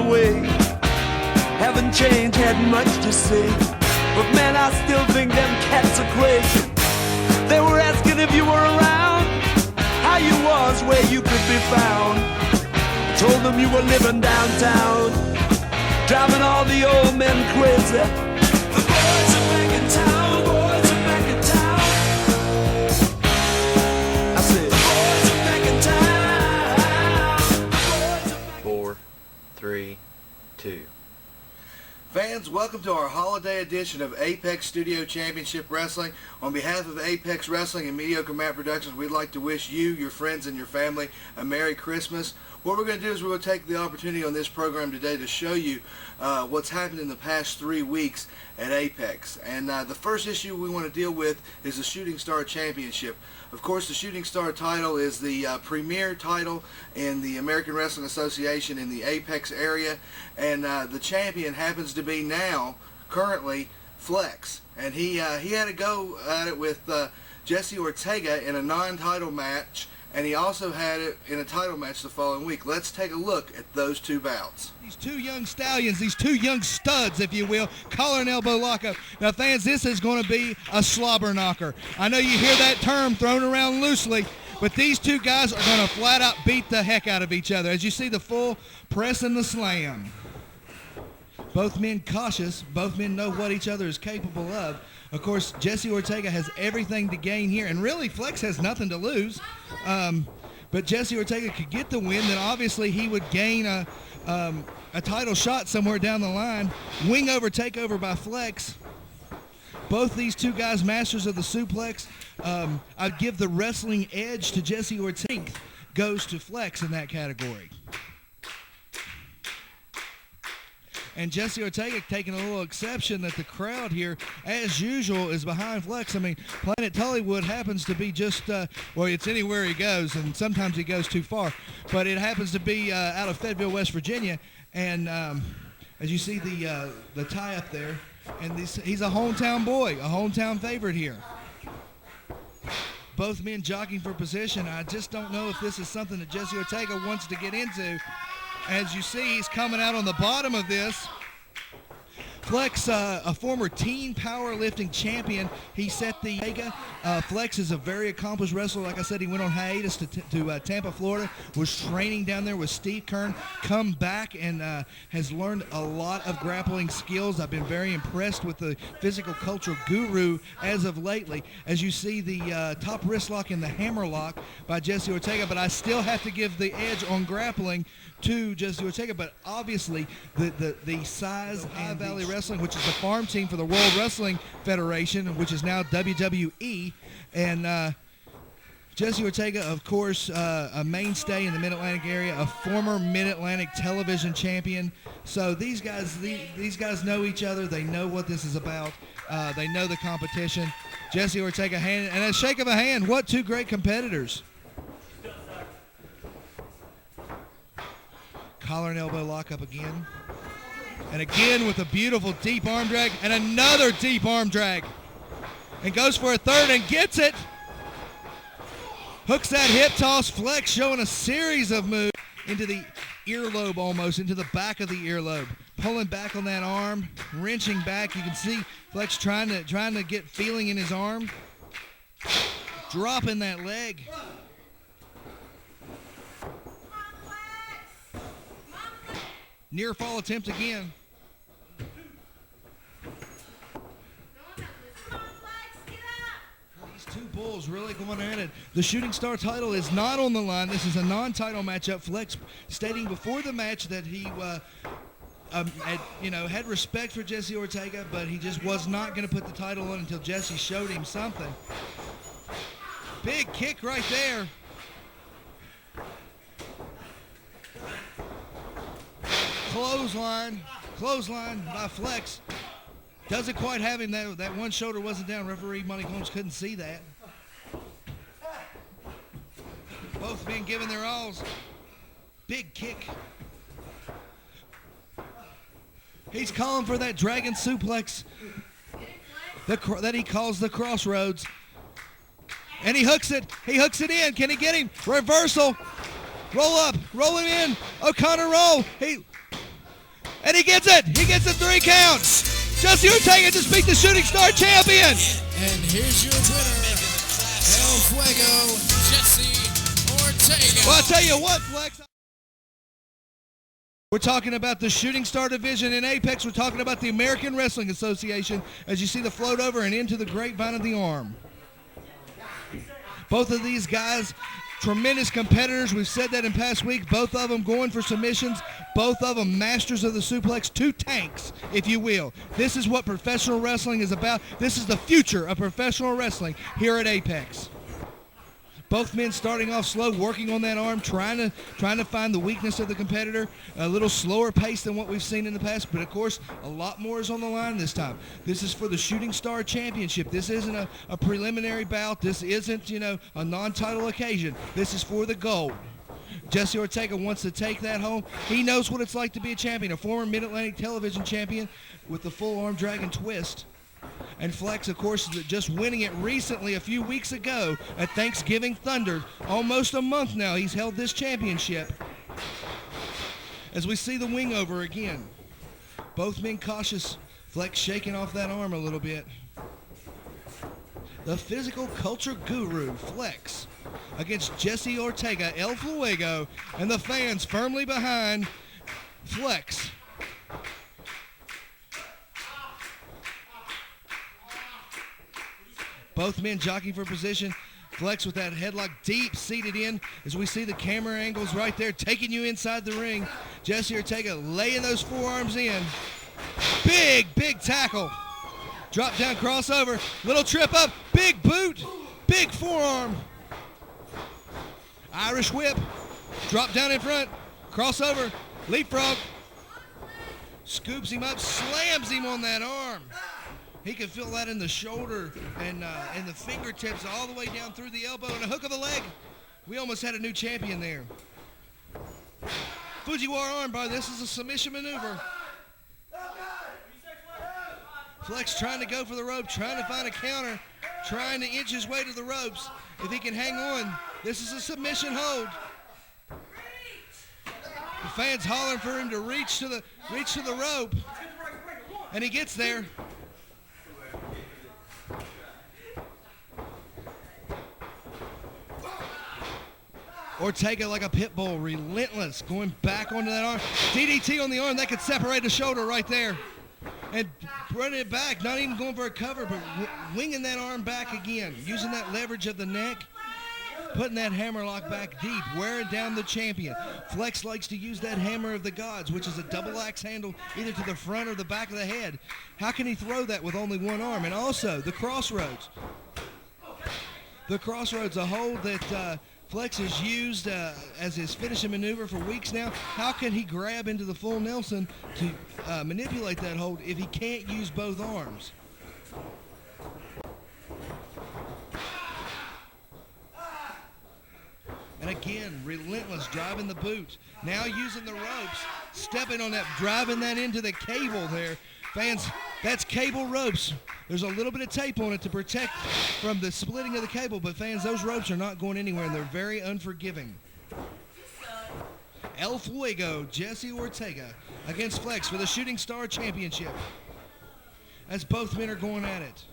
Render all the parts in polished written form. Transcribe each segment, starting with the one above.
the way. Haven't changed, had much to say, but man, I still think them cats are crazy. They were asking if you were around, how you was, where you could be found. Told them you were living downtown, driving all the old men crazy. The boys are back in town, boys are back in town. I said, boys are back in town. 4, 3, 2. Fans, welcome to our holiday edition of Apex Studio Championship Wrestling. On behalf of Apex Wrestling and Mediocre Matt Productions, we'd like to wish you, your friends, and your family a Merry Christmas. What we're going to do is we're going to take the opportunity on this program today to show you what's happened in the past 3 weeks at Apex. And the first issue we want to deal with is the Shooting Star Championship. Of course, the Shooting Star title is the premier title in the American Wrestling Association in the Apex area, and the champion happens to be now, currently, Flex. And he had a go at it with Jesse Ortega in a non-title match, and he also had it in a title match the following week. Let's take a look at those two bouts. These two young stallions, these two young studs, if you will, collar and elbow lockup. Now, fans, this is going to be a slobber knocker. I know you hear that term thrown around loosely, but these two guys are going to flat out beat the heck out of each other. As you see the full press and the slam. Both men cautious. Both men know what each other is capable of. Of course, Jesse Ortega has everything to gain here, and really Flex has nothing to lose. But Jesse Ortega could get the win, then obviously he would gain a title shot somewhere down the line. Wing over takeover by Flex. Both these two guys masters of the suplex. I'd give the wrestling edge to Jesse Ortega. Goes to Flex in that category. And Jesse Ortega taking a little exception that the crowd here, as usual, is behind Flex. I mean, Planet Tullywood happens to be just, well, it's anywhere he goes, and sometimes he goes too far. But it happens to be out of Fayetteville, West Virginia. And as you see the tie-up there, and he's a hometown boy, a hometown favorite here. Both men jockeying for position. I just don't know if this is something that Jesse Ortega wants to get into. As you see, he's coming out on the bottom of this. Flex, a former teen powerlifting champion, he set the Flex is a very accomplished wrestler. Like I said, he went on hiatus to Tampa, Florida, was training down there with Steve Kern, come back and has learned a lot of grappling skills. I've been very impressed with the physical culture guru as of lately. As you see the top wrist lock and the hammer lock by Jesse Ortega, but I still have to give the edge on grappling to Jesse Ortega, but obviously the size and Valley Wrestling, which is the farm team for the World Wrestling Federation, which is now WWE, and Jesse Ortega, of course, a mainstay in the Mid-Atlantic area, a former Mid-Atlantic television champion. So these guys know each other. They know what this is about. They know the competition. Jesse Ortega, hand, and a shake of a hand. What two great competitors. Collar and elbow lock up again. And again with a beautiful deep arm drag and another deep arm drag. And goes for a third and gets it. Hooks that hip toss. Flex showing a series of moves into the earlobe almost, into the back of the earlobe. Pulling back on that arm, wrenching back. You can see Flex trying to get feeling in his arm. Dropping that leg. Near fall attempt again. These two bulls really going at it. The Shooting Star title is not on the line. This is a non-title matchup. Flex stating before the match that he had respect for Jesse Ortega, but he just was not going to put the title on until Jesse showed him something. Big kick right there. Clothesline by Flex. Doesn't quite have him. That one shoulder wasn't down. Referee Monty Combs couldn't see that. Both men giving their alls. Big kick. He's calling for that dragon suplex that he calls the crossroads. And he hooks it. He hooks it in. Can he get him? Reversal. Roll up. Roll him in. O'Connor roll. And he gets it. He gets the 3 count. Jesse Ortega just beat the Shooting Star champion. And here's your winner, El Fuego, Jesse Ortega. Well, I'll tell you what, Flex. We're talking about the Shooting Star division in Apex. We're talking about the American Wrestling Association as you see the float over and into the grapevine of the arm. Both of these guys, tremendous competitors. We've said that in past weeks. Both of them going for submissions. Both of them masters of the suplex. 2 tanks, if you will. This is what professional wrestling is about. This is the future of professional wrestling here at Apex. Both men starting off slow, working on that arm, trying to find the weakness of the competitor. A little slower pace than what we've seen in the past, but of course, a lot more is on the line this time. This is for the Shooting Star Championship. This isn't a preliminary bout. This isn't, a non-title occasion. This is for the gold. Jesse Ortega wants to take that home. He knows what it's like to be a champion, a former Mid-Atlantic television champion with the full arm drag and twist. And Flex, of course, just winning it recently a few weeks ago at Thanksgiving Thunder. Almost a month now he's held this championship. As we see the wing over again. Both men cautious. Flex shaking off that arm a little bit. The physical culture guru, Flex, against Jesse Ortega, El Fuego, and the fans firmly behind Flex. Both men jockeying for position. Flex with that headlock deep seated in as we see the camera angles right there taking you inside the ring. Jesse Ortega laying those forearms in. Big tackle. Drop down crossover. Little trip up. Big boot. Big forearm. Irish whip. Drop down in front. Crossover. Leapfrog. Scoops him up. Slams him on that arm. He can feel that in the shoulder and in the fingertips all the way down through the elbow and a hook of the leg. We almost had a new champion there. Fujiwara armbar. This is a submission maneuver. Flex trying to go for the rope, trying to find a counter, trying to inch his way to the ropes. If he can hang on, this is a submission hold. The fans hollering for him to reach to the rope, and he gets there. Ortega like a pit bull, relentless, going back onto that arm. DDT on the arm, that could separate the shoulder right there. And running it back, not even going for a cover, but winging that arm back again, using that leverage of the neck, putting that hammerlock back deep, wearing down the champion. Flex likes to use that hammer of the gods, which is a double axe handle either to the front or the back of the head. How can he throw that with only one arm? And also, the crossroads. The crossroads, a hold that Flex has used as his finishing maneuver for weeks now. How can he grab into the full Nelson to manipulate that hold if he can't use both arms? And again, relentless, driving the boot. Now using the ropes, stepping on that, driving that into the cable there. Fans, that's cable ropes. There's a little bit of tape on it to protect from the splitting of the cable, but fans, those ropes are not going anywhere, and they're very unforgiving. El Fuego, Jesse Ortega, against Flex for the Shooting Star Championship. As both men are going at it.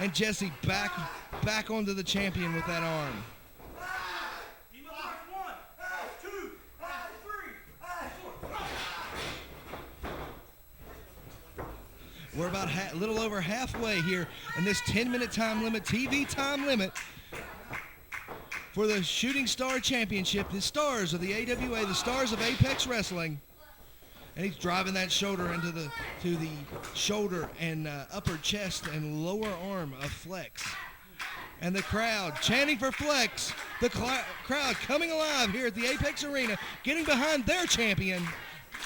And Jesse back onto the champion with that arm. We're about a little over halfway here in this 10-minute time limit, TV time limit, for the Shooting Star Championship. The stars of the AWA, the stars of Apex Wrestling. And he's driving that shoulder into the shoulder and upper chest and lower arm of Flex. And the crowd chanting for Flex. The crowd coming alive here at the Apex Arena, getting behind their champion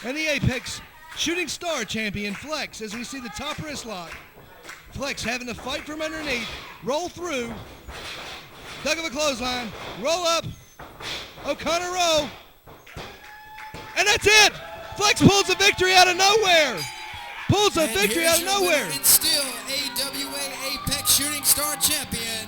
and the Apex Shooting Star champion, Flex, as we see the top wrist lock. Flex having to fight from underneath, roll through, dug of a clothesline, roll up, O'Connor roll, and that's it! Flex pulls the victory out of nowhere! Pulls the victory out of nowhere! It's still AWA Apex Shooting Star champion,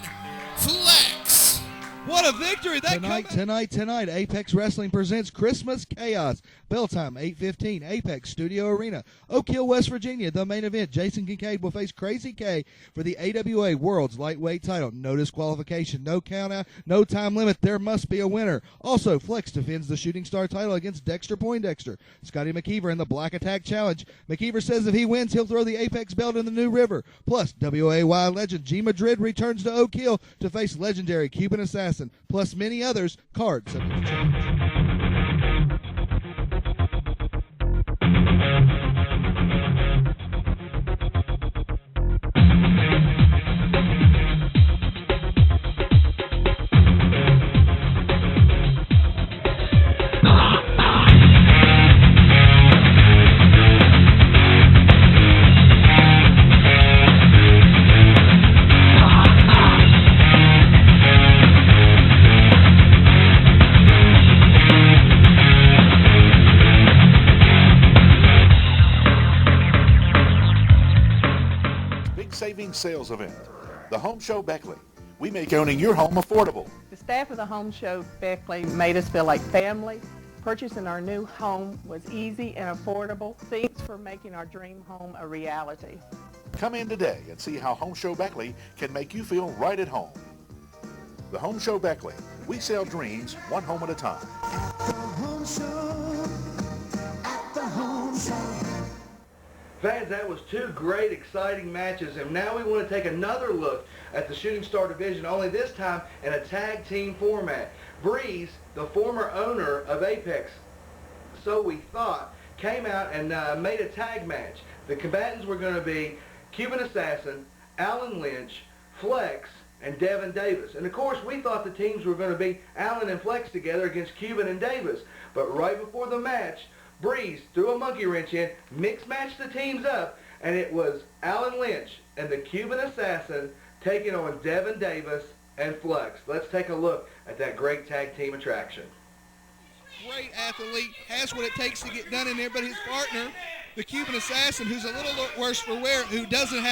Flex. What a victory! Tonight, Apex Wrestling presents Christmas Chaos. Bell time, 8:15, Apex Studio Arena, Oak Hill, West Virginia. The main event, Jason Kincaid will face Crazy K for the AWA World's Lightweight title. No disqualification, no count out, no time limit. There must be a winner. Also, Flex defends the Shooting Star title against Dexter Poindexter. Scotty McKeever in the Black Attack Challenge. McKeever says if he wins, he'll throw the Apex belt in the New River. Plus, WAY legend G Madrid returns to Oak Hill to face legendary Cuban Assassin, plus many others. Cards subject to change. Savings sales event. The Home Show Beckley. We make owning your home affordable. The staff of the Home Show Beckley made us feel like family. Purchasing our new home was easy and affordable. Thanks for making our dream home a reality. Come in today and see how Home Show Beckley can make you feel right at home. The Home Show Beckley. We sell dreams one home at a time. At the Home Show. At the Home Show. Fans, that was two great, exciting matches, and now we want to take another look at the Shooting Star division, only this time in a tag team format. Breeze, the former owner of Apex, so we thought, came out and made a tag match. The combatants were going to be Cuban Assassin, Alan Lynch, Flex, and Devin Davis. And of course, we thought the teams were going to be Alan and Flex together against Cuban and Davis. But right before the match, Breeze threw a monkey wrench in, mix-matched the teams up, and it was Alan Lynch and the Cuban Assassin taking on Devin Davis and Flex. Let's take a look at that great tag team attraction. Great athlete, has what it takes to get done in there, but his partner, the Cuban Assassin, who's a little worse for wear, who doesn't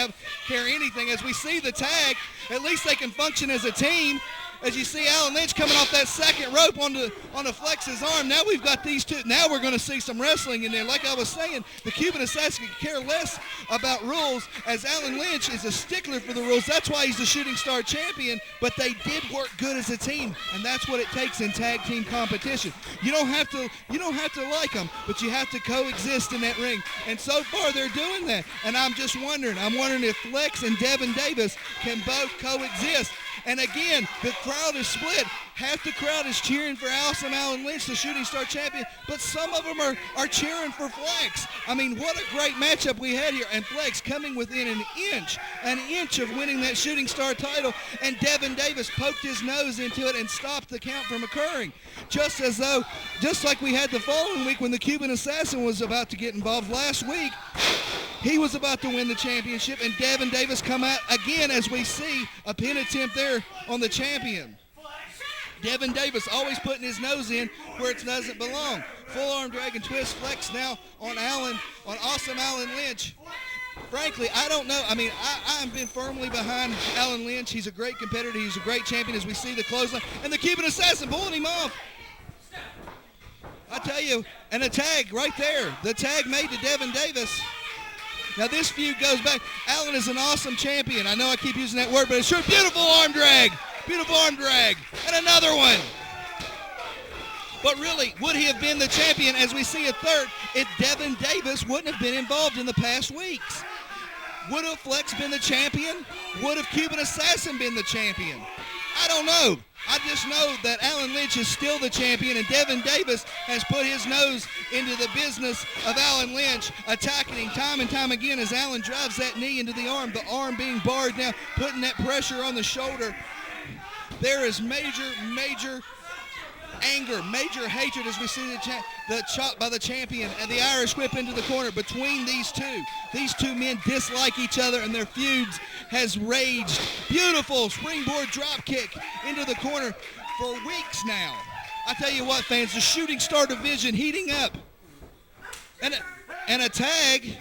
carry anything. As we see the tag, at least they can function as a team. As you see Alan Lynch coming off that second rope onto Flex's arm. Now we've got these two. Now we're going to see some wrestling in there. Like I was saying, the Cuban Assassin could care less about rules, as Alan Lynch is a stickler for the rules. That's why he's the Shooting Star champion. But they did work good as a team, and that's what it takes in tag team competition. You don't have to like them, but you have to coexist in that ring. And so far they're doing that. And I'm wondering if Flex and Devin Davis can both coexist. And again, the crowd is split. Half the crowd is cheering for Awesome Alan Lynch, the Shooting Star champion, but some of them are cheering for Flex. I mean, what a great matchup we had here. And Flex coming within an inch of winning that Shooting Star title, and Devin Davis poked his nose into it and stopped the count from occurring. Just like we had the following week when the Cuban Assassin was about to get involved last week, he was about to win the championship, and Devin Davis come out again, as we see a pin attempt there on the champion. Devin Davis always putting his nose in where it doesn't belong. Full arm drag and twist. Flex now on Awesome Alan Lynch. Frankly, I don't know. I mean, I've been firmly behind Alan Lynch. He's a great competitor. He's a great champion, as we see the clothesline. And the Cuban Assassin pulling him off. I tell you, and a tag right there. The tag made to Devin Davis. Now this feud goes back. Alan is an awesome champion. I know I keep using that word, but it's true. Beautiful arm drag. Beautiful arm drag. And another one. But really, would he have been the champion, as we see a third, if Devin Davis wouldn't have been involved in the past weeks? Would have Flex been the champion? Would have Cuban Assassin been the champion? I don't know. I just know that Alan Lynch is still the champion, and Devin Davis has put his nose into the business of Alan Lynch, attacking him time and time again as Alan drives that knee into the arm being barred now, putting that pressure on the shoulder. There is major anger, major hatred as we see the chop by the champion and the Irish whip into the corner between these two. These two men dislike each other, and their feuds has raged. Beautiful springboard drop kick into the corner for weeks now. I tell you what, fans, the Shooting Star division heating up. And a tag.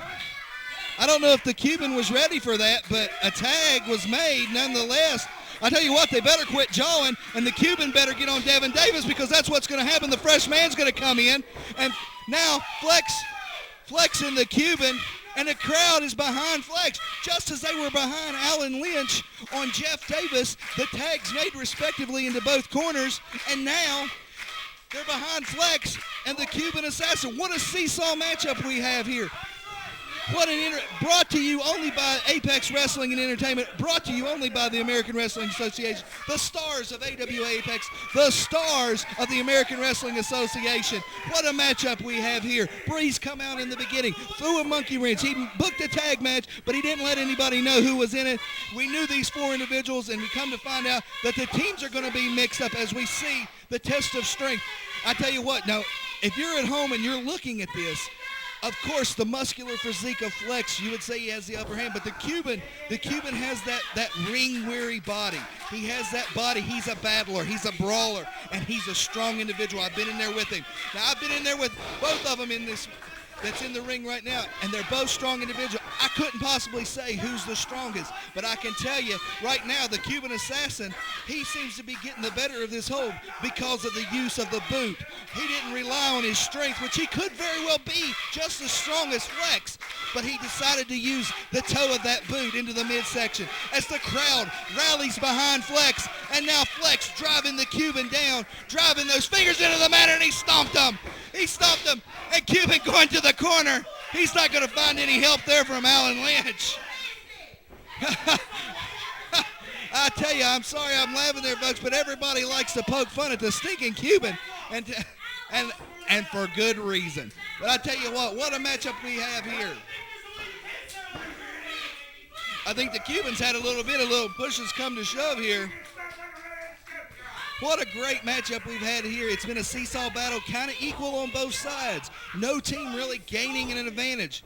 I don't know if the Cuban was ready for that, but a tag was made nonetheless. I tell you what, they better quit jawing, and the Cuban better get on Devin Davis, because that's what's going to happen. The fresh man's going to come in, and now Flex and the Cuban, and the crowd is behind Flex, just as they were behind Alan Lynch on Jeff Davis. The tags made respectively into both corners, and now they're behind Flex and the Cuban Assassin. What a seesaw matchup we have here. What brought to you only by Apex Wrestling and Entertainment, brought to you only by the American Wrestling Association, the stars of AWA Apex, the stars of the American Wrestling Association. What a matchup we have here. Breeze come out in the beginning, threw a monkey wrench. He booked a tag match, but he didn't let anybody know who was in it. We knew these four individuals, and we come to find out that the teams are going to be mixed up as we see the test of strength. I tell you what, now, if you're at home and you're looking at this, of course, the muscular physique of Flex, you would say he has the upper hand, but the Cuban has that ring-weary body. He has that body. He's a battler. He's a brawler, and he's a strong individual. I've been in there with him. Now, I've been in there with both of them that's in the ring right now, and they're both strong individuals. I couldn't possibly say who's the strongest, but I can tell you right now, the Cuban Assassin, he seems to be getting the better of this hold because of the use of the boot. He didn't rely on his strength, which he could very well be just as strong as Flex, but he decided to use the toe of that boot into the midsection as the crowd rallies behind Flex, and now Flex driving the Cuban down, driving those fingers into the mat, and he stomped him. He stomped him, and Cuban going to the corner. He's not going to find any help there from Alan Lynch. I tell you, I'm sorry I'm laughing there, folks, but everybody likes to poke fun at the stinking Cuban, and for good reason. But I tell you what a matchup we have here. I think the Cubans had a little pushes come to shove here. What a great matchup we've had here. It's been a seesaw battle, kind of equal on both sides. No team really gaining an advantage.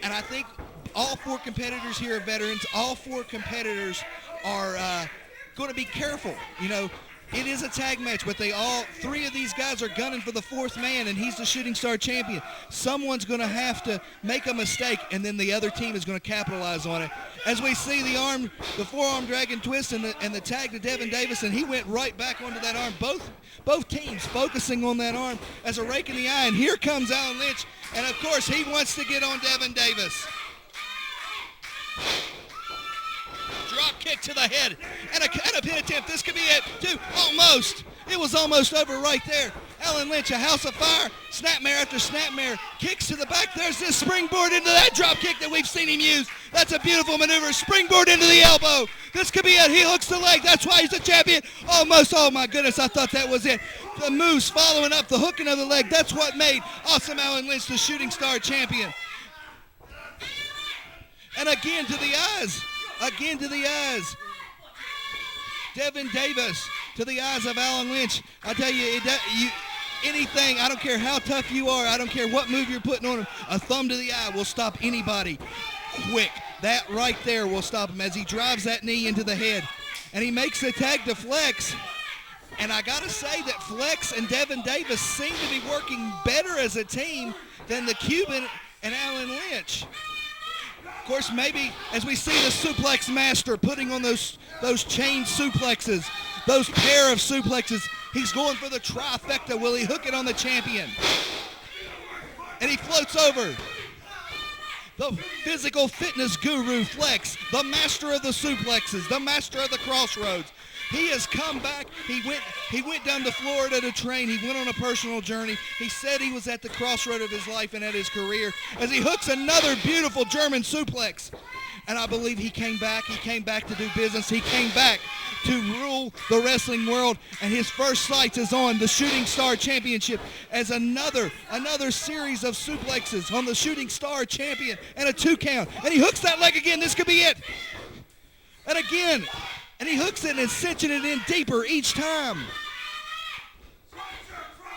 And I think all four competitors here are veterans. All four competitors are going to be careful. You know, it is a tag match, but three of these guys are gunning for the fourth man, and he's the Shooting Star champion. Someone's going to have to make a mistake, and then the other team is going to capitalize on it. As we see the forearm dragon twist and the tag to Devin Davis, and he went right back onto that arm. Both teams focusing on that arm as a rake in the eye, and here comes Alan Lynch, and of course he wants to get on Devin Davis. Drop kick to the head, and a pin attempt. This could be it, too. Almost. It was almost over right there. Alan Lynch, a house of fire. Snapmare after snapmare. Kicks to the back. There's this springboard into that drop kick that we've seen him use. That's a beautiful maneuver. Springboard into the elbow. This could be it. He hooks the leg. That's why he's the champion. Almost. Oh, my goodness. I thought that was it. The moose following up the hooking of the leg. That's what made Awesome Alan Lynch the Shooting Star champion. And again to the eyes. Again to the eyes. Devin Davis to the eyes of Alan Lynch. I tell you, anything, I don't care how tough you are, I don't care what move you're putting on him, a thumb to the eye will stop anybody quick. That right there will stop him as he drives that knee into the head. And he makes the tag to Flex. And I got to say that Flex and Devin Davis seem to be working better as a team than the Cuban and Alan Lynch. Of course, maybe as we see the suplex master putting on those chain suplexes, those pair of suplexes, he's going for the trifecta. Will he hook it on the champion? And he floats over. The physical fitness guru Flex, the master of the suplexes, the master of the crossroads. He has come back. He went down to Florida to train. He went on a personal journey. He said he was at the crossroad of his life and at his career as he hooks another beautiful German suplex. And I believe he came back. He came back to do business. He came back to rule the wrestling world. And his first sights is on the Shooting Star Championship as another series of suplexes on the Shooting Star champion and a 2 count. And he hooks that leg again. This could be it. And again. And he hooks it and is cinching it in deeper each time.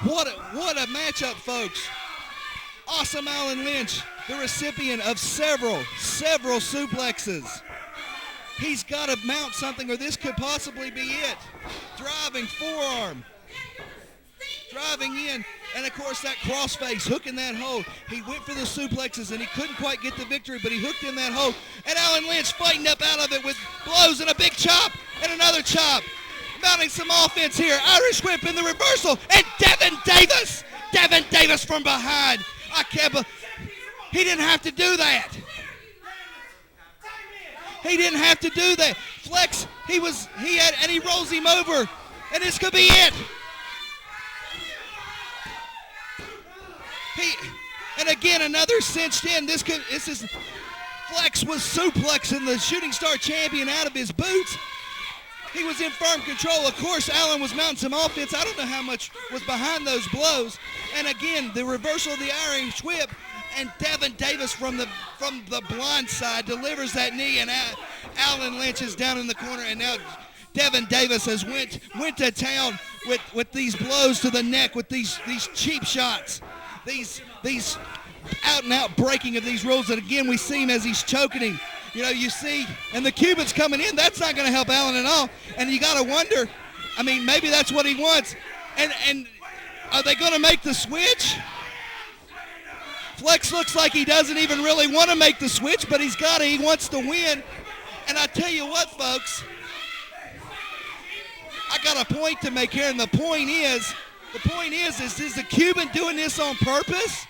What a matchup, folks. Awesome Alan Lynch, the recipient of several suplexes. He's got to mount something, or this could possibly be it. Driving forearm. Driving in. And, of course, that crossface, hooking that hold. He went for the suplexes, and he couldn't quite get the victory, but he hooked in that hold. And Alan Lynch fighting up out of it with blows and a big chop and another chop. Mounting some offense here. Irish whip in the reversal. And Devin Davis from behind. I can't believe he didn't have to do that. He didn't have to do that. Flex, he rolls him over. And this could be it. And again, another cinched in. This is Flex was suplexing the Shooting Star champion out of his boots. He was in firm control. Of course, Allen was mounting some offense. I don't know how much was behind those blows. And again, the reversal of the Irish whip, and Devin Davis from the blind side delivers that knee, and Alan Lynch is down in the corner, and now Devin Davis has went to town with these blows to the neck, with these cheap shots, these out and out breaking of these rules. And again, we see him as he's choking him. You know, you see, and the Cuban's coming in. That's not going to help Allen at all. And you got to wonder, I mean, maybe that's what he wants. And are they going to make the switch? Flex looks like he doesn't even really want to make the switch, but he wants to win. And I tell you what, folks, I got a point to make here, and the point is the Cuban doing this on purpose?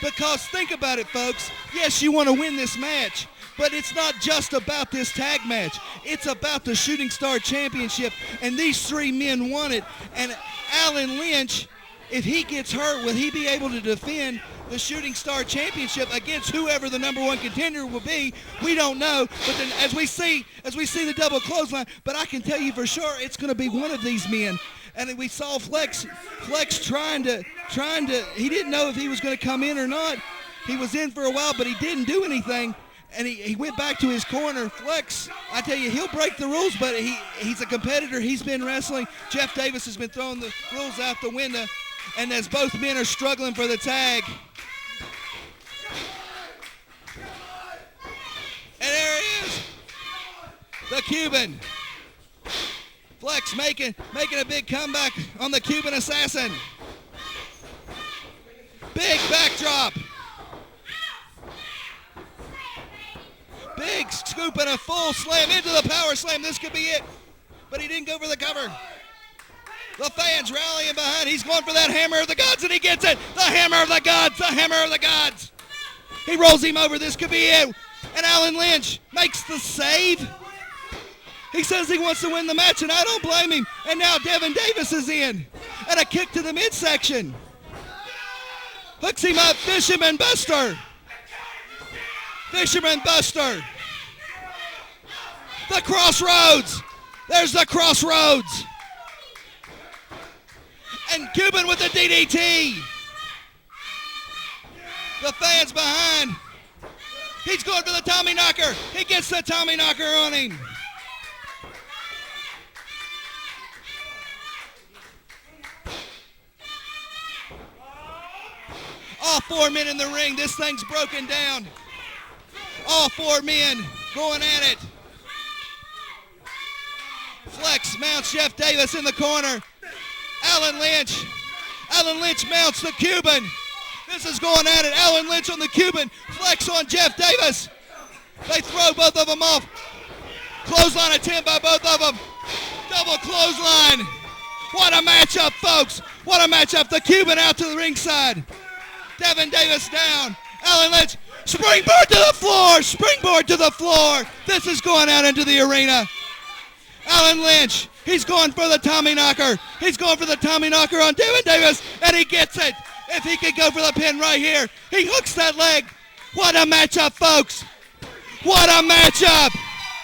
Because think about it, folks. Yes, you want to win this match, but it's not just about this tag match. It's about the Shooting Star Championship, and these three men won it. And Alan Lynch, if he gets hurt, will he be able to defend the Shooting Star Championship against whoever the number one contender will be? We don't know. But then as we see the double clothesline, but I can tell you for sure it's going to be one of these men. And we saw Flex trying to, he didn't know if he was going to come in or not. He was in for a while, but he didn't do anything. And he went back to his corner. Flex, I tell you, he'll break the rules, but he's a competitor. He's been wrestling. Jeff Davis has been throwing the rules out the window. And as both men are struggling for the tag. And there he is, the Cuban. Flex making a big comeback on the Cuban Assassin. Big backdrop. Big scoop and a full slam into the power slam. This could be it. But he didn't go for the cover. The fans rallying behind. He's going for that hammer of the gods, and he gets it. The hammer of the gods. The hammer of the gods. He rolls him over. This could be it. And Alan Lynch makes the save. He says he wants to win the match, and I don't blame him. And now Devin Davis is in. And a kick to the midsection. Hooks him up. Fisherman Buster. Fisherman Buster. The Crossroads. There's the Crossroads. And Cuban with the DDT. The fans behind. He's going for the Tommy Knocker. He gets the Tommy Knocker on him. All four men in the ring. This thing's broken down. All four men going at it. Flex mounts Jeff Davis in the corner. Alan Lynch mounts the Cuban. This is going at it. Alan Lynch on the Cuban. Flex on Jeff Davis. They throw both of them off. Clothesline attempt by both of them. Double clothesline. What a matchup, folks. What a matchup. The Cuban out to the ringside. Devin Davis down. Alan Lynch. Springboard to the floor. Springboard to the floor. This is going out into the arena. Alan Lynch. He's going for the Tommy Knocker. He's going for the Tommy Knocker on Devin Davis, and he gets it. If he could go for the pin right here, he hooks that leg. What a matchup, folks. What a matchup.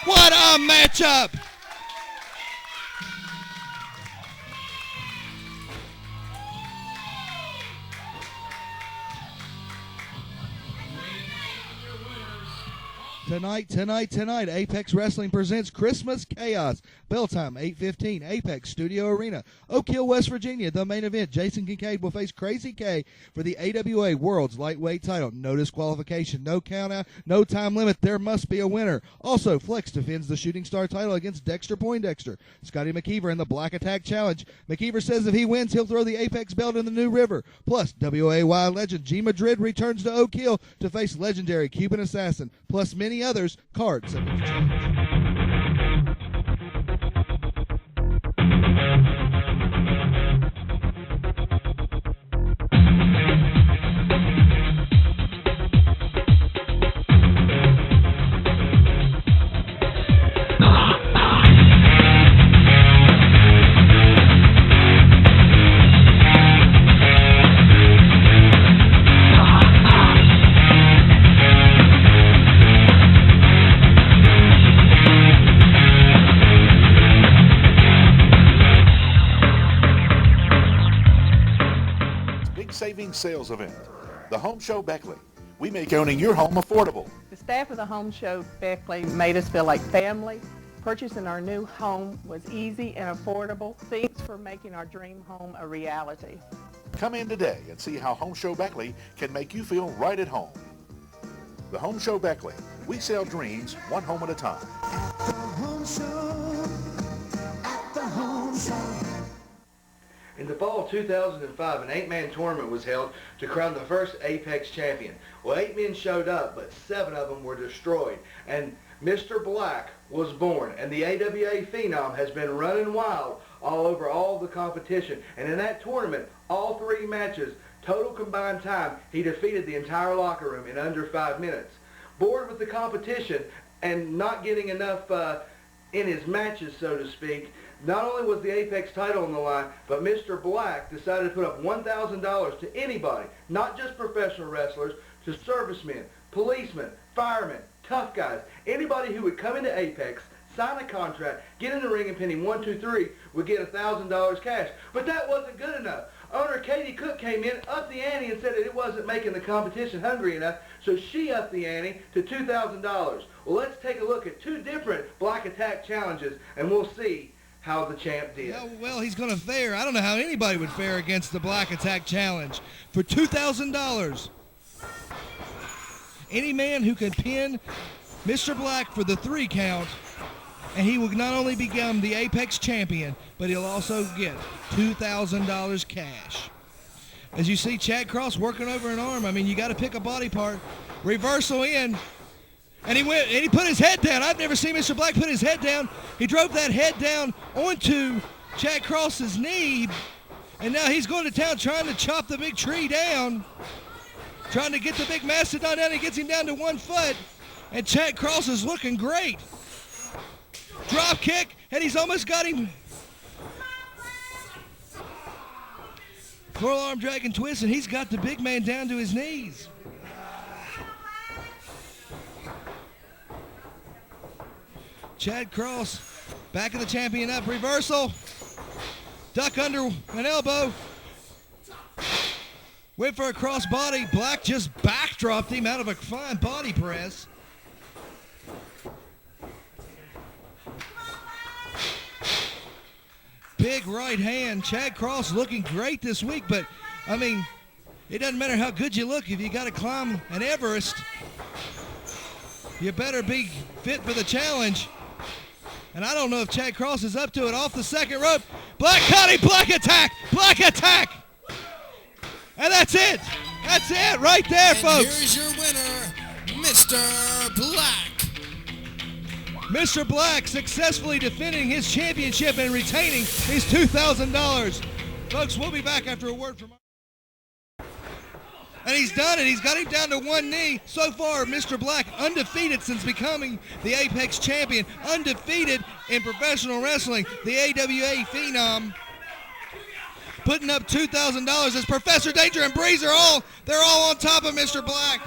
What a matchup. Tonight, Apex Wrestling presents Christmas Chaos. Bell time, 8:15, Apex Studio Arena. Oak Hill, West Virginia, the main event. Jason Kincaid will face Crazy K for the AWA World's Lightweight title. No disqualification, no count out, no time limit. There must be a winner. Also, Flex defends the Shooting Star title against Dexter Poindexter. Scotty McKeever in the Black Attack Challenge. McKeever says if he wins, he'll throw the Apex belt in the New River. Plus, WAY legend G Madrid returns to Oak Hill to face legendary Cuban Assassin. Plus many others. Cards. Savings sales event. The Home Show Beckley. We make owning your home affordable. The staff of the Home Show Beckley made us feel like family. Purchasing our new home was easy and affordable. Thanks for making our dream home a reality. Come in today and see how Home Show Beckley can make you feel right at home. The Home Show Beckley. We sell dreams one home at a time. At the Home Show. At the Home Show. In the fall of 2005, an 8-man tournament was held to crown the first Apex champion. Well, 8 men showed up, but 7 of them were destroyed. And Mr. Black was born. And the AWA Phenom has been running wild all over all the competition. And in that tournament, all 3 matches, total combined time, he defeated the entire locker room in under 5 minutes. Bored with the competition and not getting enough in his matches, so to speak, not only was the Apex title on the line, but Mr. Black decided to put up $1,000 to anybody, not just professional wrestlers, to servicemen, policemen, firemen, tough guys, anybody who would come into Apex, sign a contract, get in the ring and pin him 1, 2, 3, would get $1,000 cash. But that wasn't good enough. Owner Katie Cook came in, upped the ante, and said that it wasn't making the competition hungry enough, so she upped the ante to $2,000. Well, let's take a look at 2 different Black Attack challenges, and we'll see how the champ did. Yeah, well, he's going to fare. I don't know how anybody would fare against the Black Attack Challenge. For $2,000, any man who can pin Mr. Black for the 3 count, and he will not only become the Apex champion, but he'll also get $2,000 cash. As you see Chad Cross working over an arm, I mean, you got to pick a body part. Reversal in. And he went, and he put his head down. I've never seen Mr. Black put his head down. He drove that head down onto Chad Cross's knee, and now he's going to town trying to chop the big tree down, trying to get the big mastodon down. He gets him down to 1 foot, and Chad Cross is looking great. Drop kick, and he's almost got him. Forearm dragon twist, and he's got the big man down to his knees. Chad Cross, back of the champion up, reversal. Duck under an elbow. Went for a cross body. Black just backdropped him out of a fine body press. Big right hand. Chad Cross looking great this week, but, I mean, it doesn't matter how good you look. If you got to climb an Everest, you better be fit for the challenge. And I don't know if Chad Cross is up to it. Off the second rope. Black caught him. Black attack. Black attack. And that's it. That's it right there, and folks. Here's your winner, Mr. Black. Mr. Black successfully defending his championship and retaining his $2,000. Folks, we'll be back after a word from... And he's done it. He's got him down to 1 knee. So far, Mr. Black undefeated since becoming the Apex champion. Undefeated in professional wrestling. The AWA Phenom putting up $2,000 as Professor Danger and Breeze are all on top of Mr. Black.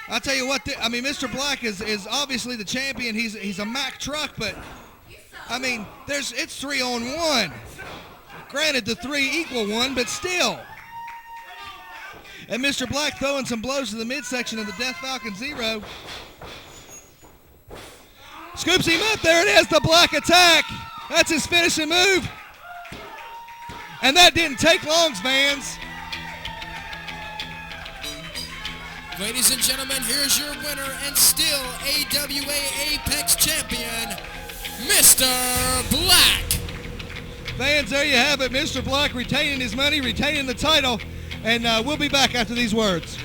I'll tell you what, I mean, Mr. Black is obviously the champion. He's a Mack truck, but I mean, it's 3-on-1. Granted, the 3 equal 1, but still. And Mr. Black throwing some blows to the midsection of the Death Falcon Zero. Scoops him up. There it is, the Black attack. That's his finishing move. And that didn't take long, fans. Ladies and gentlemen, here's your winner and still AWA Apex champion, Mr. Black. Fans, there you have it. Mr. Black retaining his money, retaining the title. And we'll be back after these words.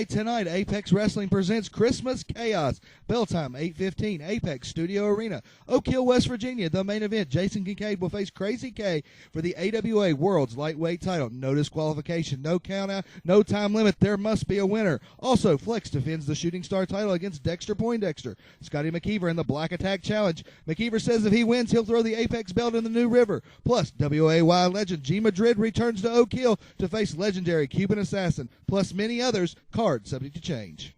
Tonight, Apex Wrestling presents Christmas Chaos. Bell time, 8:15, Apex Studio Arena, Oak Hill, West Virginia. The main event, Jason Kincaid will face Crazy K for the AWA World's Lightweight title. No disqualification, no count out, no time limit. There must be a winner. Also, Flex defends the Shooting Star title against Dexter Poindexter. Scotty McKeever in the Black Attack Challenge. McKeever says if he wins, he'll throw the Apex belt in the New River. Plus, WAY legend G Madrid returns to Oak Hill to face legendary Cuban Assassin. Plus, many others. Card subject to change.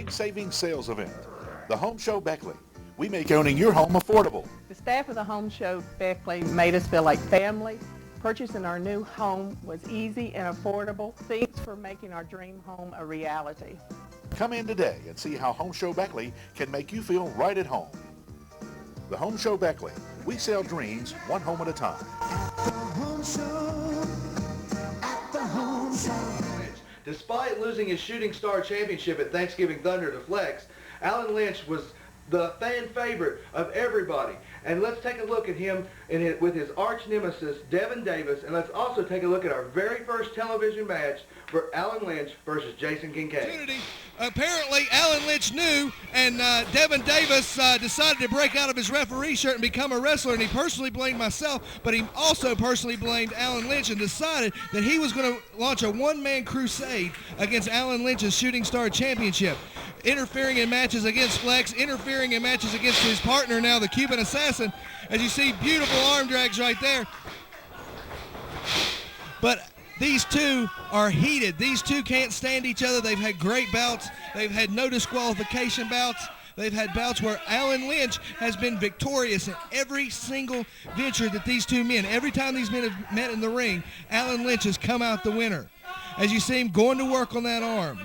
Savings sales event. The Home Show Beckley. We make owning your home affordable. The staff of the Home Show Beckley made us feel like family. Purchasing our new home was easy and affordable. Thanks for making our dream home a reality. Come in today and see how Home Show Beckley can make you feel right at home. The Home Show Beckley. We sell dreams one home at a time. The Home Show. At the Home Show. Despite losing his Shooting Star Championship at Thanksgiving Thunder to Flex, Alan Lynch was the fan favorite of everybody. And let's take a look at him with his arch nemesis, Devin Davis, and let's also take a look at our very first television match for Alan Lynch versus Jason Kincaid. Apparently, Alan Lynch knew, and Devin Davis decided to break out of his referee shirt and become a wrestler, and he personally blamed myself, but he also personally blamed Alan Lynch and decided that he was going to launch a one-man crusade against Alan Lynch's Shooting Star Championship, interfering in matches against Flex, interfering in matches against his partner now, the Cuban Assassin. As you see, beautiful arm drags right there. But these two are heated. These two can't stand each other. They've had great bouts. They've had no disqualification bouts. They've had bouts where Alan Lynch has been victorious in every single venture that these two men, every time these men have met in the ring, Alan Lynch has come out the winner. As you see him going to work on that arm.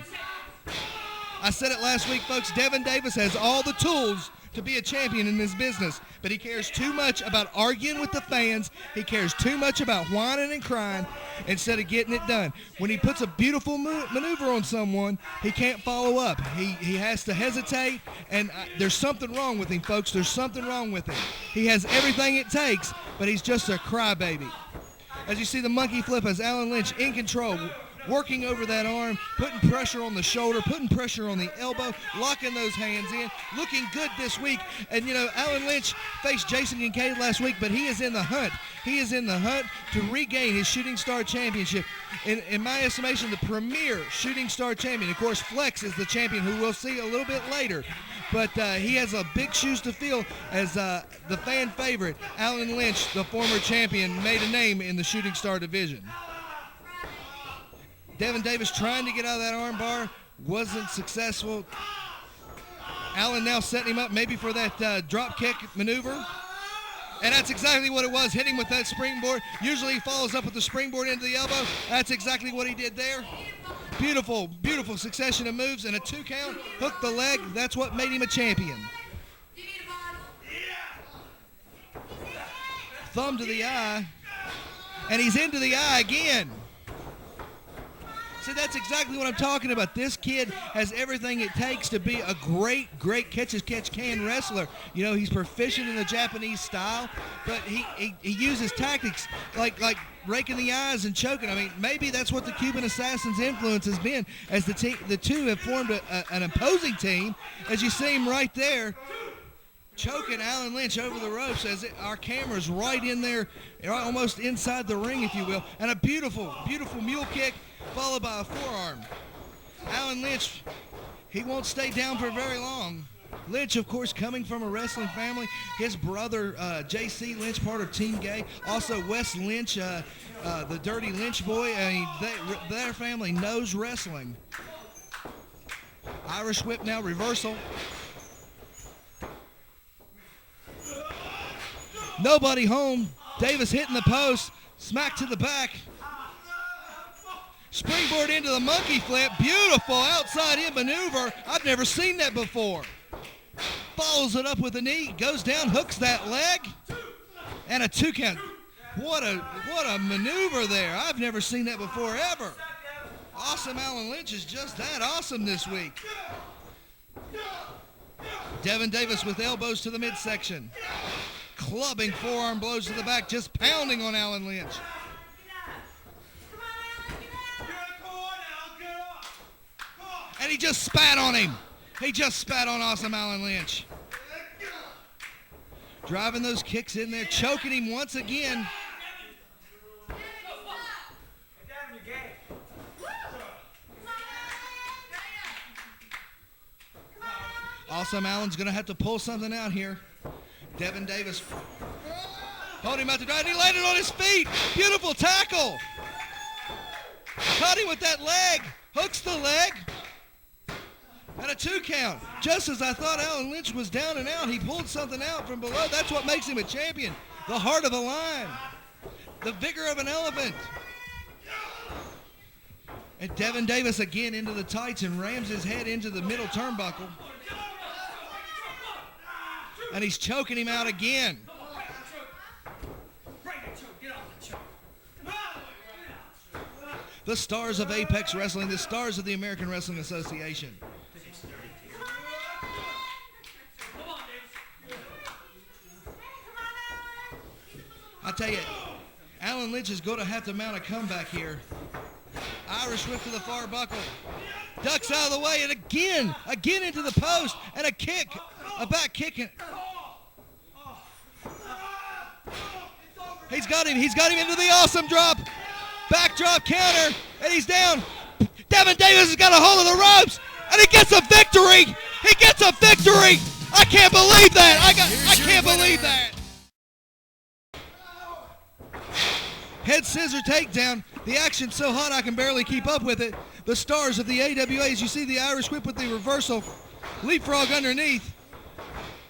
I said it last week, folks, Devin Davis has all the tools to be a champion in this business, but he cares too much about arguing with the fans. He cares too much about whining and crying instead of getting it done. When he puts a beautiful maneuver on someone, he can't follow up. He has to hesitate, and there's something wrong with him, folks. There's something wrong with him. He has everything it takes, but he's just a crybaby. As you see the monkey flip as Alan Lynch in control, working over that arm, putting pressure on the shoulder, putting pressure on the elbow, locking those hands in, looking good this week. And, you know, Alan Lynch faced Jason Kincaid last week, but he is in the hunt. He is in the hunt to regain his Shooting Star Championship. In my estimation, the premier Shooting Star champion. Of course, Flex is the champion, who we'll see a little bit later. But he has a big shoes to fill as the fan favorite, Alan Lynch, the former champion, made a name in the Shooting Star division. Devin Davis trying to get out of that arm bar, wasn't successful. Alan now setting him up maybe for that drop kick maneuver. And that's exactly what it was, hitting with that springboard. Usually he follows up with the springboard into the elbow. That's exactly what he did there. Beautiful, beautiful succession of moves and a 2 count. Hooked the leg. That's what made him a champion. Thumb to the eye. And he's into the eye again. So that's exactly what I'm talking about. This kid has everything it takes to be a great catch-as-catch-can wrestler. You know, he's proficient in the Japanese style, but he uses tactics like raking the eyes and choking. I mean, maybe that's what the Cuban Assassin's influence has been, as the two have formed an imposing team, as you see him right there, choking Alan Lynch over the ropes as our camera's right in there, almost inside the ring, if you will, and a beautiful mule kick followed by a forearm. Alan Lynch, he won't stay down for very long. Lynch, of course, coming from a wrestling family. His brother, J.C. Lynch, part of Team Gay. Also, Wes Lynch, the Dirty Lynch boy. I mean, their family knows wrestling. Irish whip now, reversal. Nobody home. Davis hitting the post. Smack to the back. Springboard into the monkey flip. Beautiful outside in maneuver. I've never seen that before. Follows it up with a knee. Goes down, hooks that leg. And a 2 count. What a maneuver there. I've never seen that before ever. Awesome Alan Lynch is just that awesome this week. Devin Davis with elbows to the midsection. Clubbing forearm blows to the back, just pounding on Alan Lynch. And he just spat on him. He just spat on awesome Alan Lynch. Driving those kicks in there, choking him once again. Awesome Alan's going to have to pull something out here. Devin Davis pulled him out to drive, and he landed on his feet. Beautiful tackle. Caught him with that leg. Hooks the leg. And a 2 count. Just as I thought Alan Lynch was down and out, he pulled something out from below. That's what makes him a champion. The heart of a lion. The vigor of an elephant. And Devin Davis again into the tights and rams his head into the middle turnbuckle. And he's choking him out again. The stars of Apex Wrestling, the stars of the American Wrestling Association. I tell you, Alan Lynch is going to have to mount a comeback here. Irish whip to the far buckle. Ducks out of the way, and again into the post, and a kick, a back kick. He's got him into the awesome drop. Backdrop counter, and he's down. Devin Davis has got a hold of the ropes, and he gets a victory. He gets a victory. I can't believe that. I can't believe that. Head scissor takedown. The action's so hot I can barely keep up with it. The stars of the AWA, as you see the Irish whip with the reversal. Leapfrog underneath.